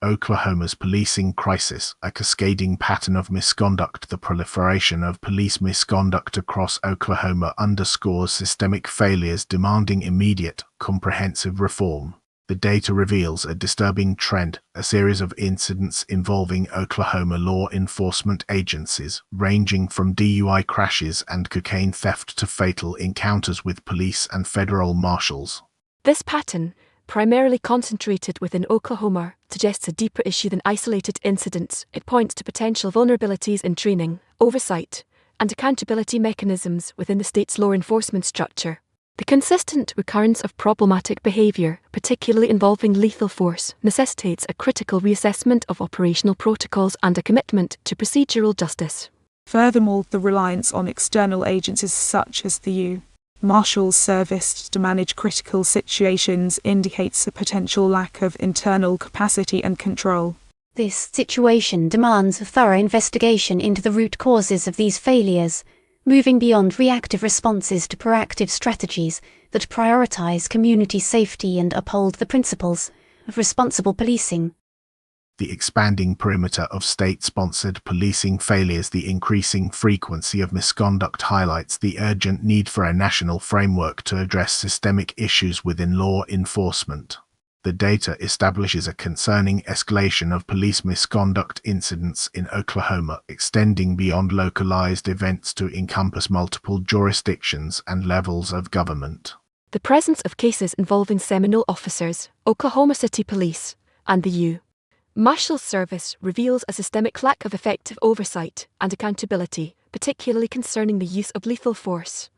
Oklahoma's policing crisis, a cascading pattern of misconduct. The proliferation of police misconduct across Oklahoma underscores systemic failures demanding immediate, comprehensive reform. The data reveals a disturbing trend, a series of incidents involving Oklahoma law enforcement agencies, ranging from DUI crashes and cocaine theft to fatal encounters with police and federal marshals. This pattern, primarily concentrated within Oklahoma, suggests a deeper issue than isolated incidents. It points to potential vulnerabilities in training, oversight, and accountability mechanisms within the state's law enforcement structure. The consistent recurrence of problematic behavior, particularly involving lethal force, necessitates a critical reassessment of operational protocols and a commitment to procedural justice. Furthermore, the reliance on external agencies such as the U. Marshals Service to manage critical situations indicates a potential lack of internal capacity and control. This situation demands a thorough investigation into the root causes of these failures, moving beyond reactive responses to proactive strategies that prioritize community safety and uphold the principles of responsible policing. The expanding perimeter of state-sponsored policing failures. The increasing frequency of misconduct highlights the urgent need for a national framework to address systemic issues within law enforcement. The data establishes a concerning escalation of police misconduct incidents in Oklahoma, extending beyond localized events to encompass multiple jurisdictions and levels of government. The presence of cases involving Seminole officers, Oklahoma City Police, and the U. Marshals Service reveals a systemic lack of effective oversight and accountability, particularly concerning the use of lethal force.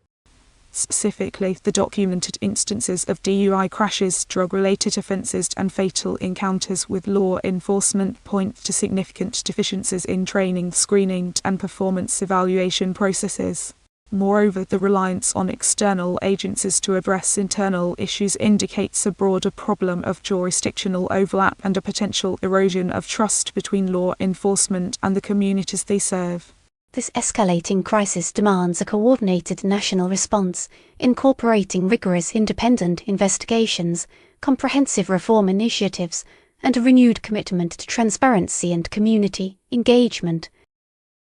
Specifically, the documented instances of DUI crashes, drug-related offences and fatal encounters with law enforcement point to significant deficiencies in training, screening and performance evaluation processes. Moreover, the reliance on external agencies to address internal issues indicates a broader problem of jurisdictional overlap and a potential erosion of trust between law enforcement and the communities they serve. This escalating crisis demands a coordinated national response, incorporating rigorous independent investigations, comprehensive reform initiatives, and a renewed commitment to transparency and community engagement.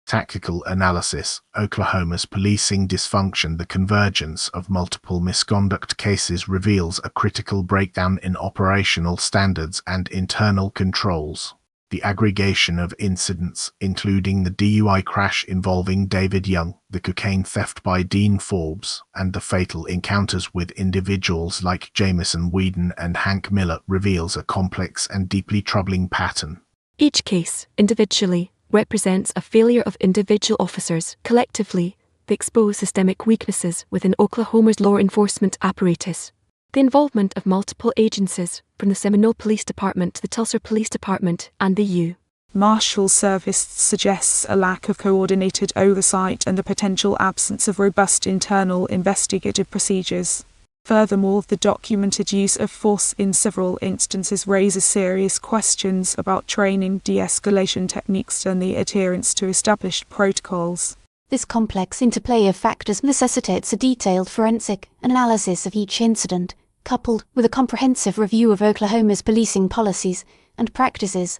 Tactical analysis. Oklahoma's policing dysfunction. The convergence of multiple misconduct cases reveals a critical breakdown in operational standards and internal controls. The aggregation of incidents, including the DUI crash involving David Young, the cocaine theft by Dean Forbes, and the fatal encounters with individuals like Jamison Whedon and Hank Miller, reveals a complex and deeply troubling pattern. Each case, individually, represents a failure of individual officers. Collectively, they expose systemic weaknesses within Oklahoma's law enforcement apparatus. The involvement of multiple agencies, from the Seminole Police Department to the Tulsa Police Department and the U. Marshals Service suggests a lack of coordinated oversight and the potential absence of robust internal investigative procedures. Furthermore, the documented use of force in several instances raises serious questions about training, de-escalation techniques and the adherence to established protocols. This complex interplay of factors necessitates a detailed forensic analysis of each incident, coupled with a comprehensive review of Oklahoma's policing policies and practices.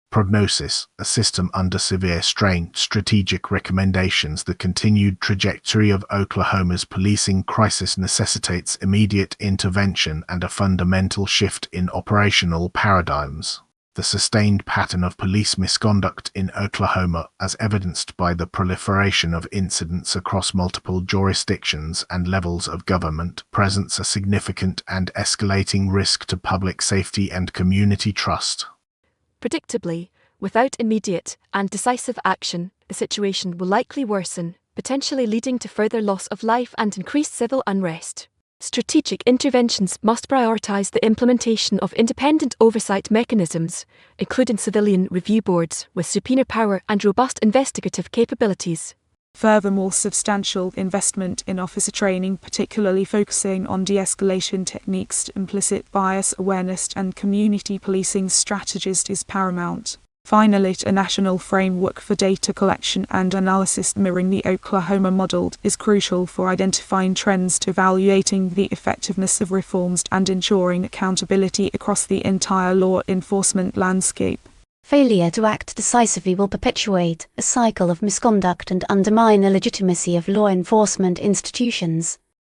Prognosis, a system under severe strain. Strategic recommendations. The continued trajectory of Oklahoma's policing crisis necessitates immediate intervention and a fundamental shift in operational paradigms. The sustained pattern of police misconduct in Oklahoma, as evidenced by the proliferation of incidents across multiple jurisdictions and levels of government, presents a significant and escalating risk to public safety and community trust. Predictably, without immediate and decisive action, the situation will likely worsen, potentially leading to further loss of life and increased civil unrest. Strategic interventions must prioritize the implementation of independent oversight mechanisms, including civilian review boards with subpoena power and robust investigative capabilities. Furthermore, substantial investment in officer training, particularly focusing on de-escalation techniques, implicit bias awareness and community policing strategies, is paramount. Finally, a national framework for data collection and analysis mirroring the Oklahoma model is crucial for identifying trends, to evaluating the effectiveness of reforms, and ensuring accountability across the entire law enforcement landscape. Failure to act decisively will perpetuate a cycle of misconduct and undermine the legitimacy of law enforcement institutions.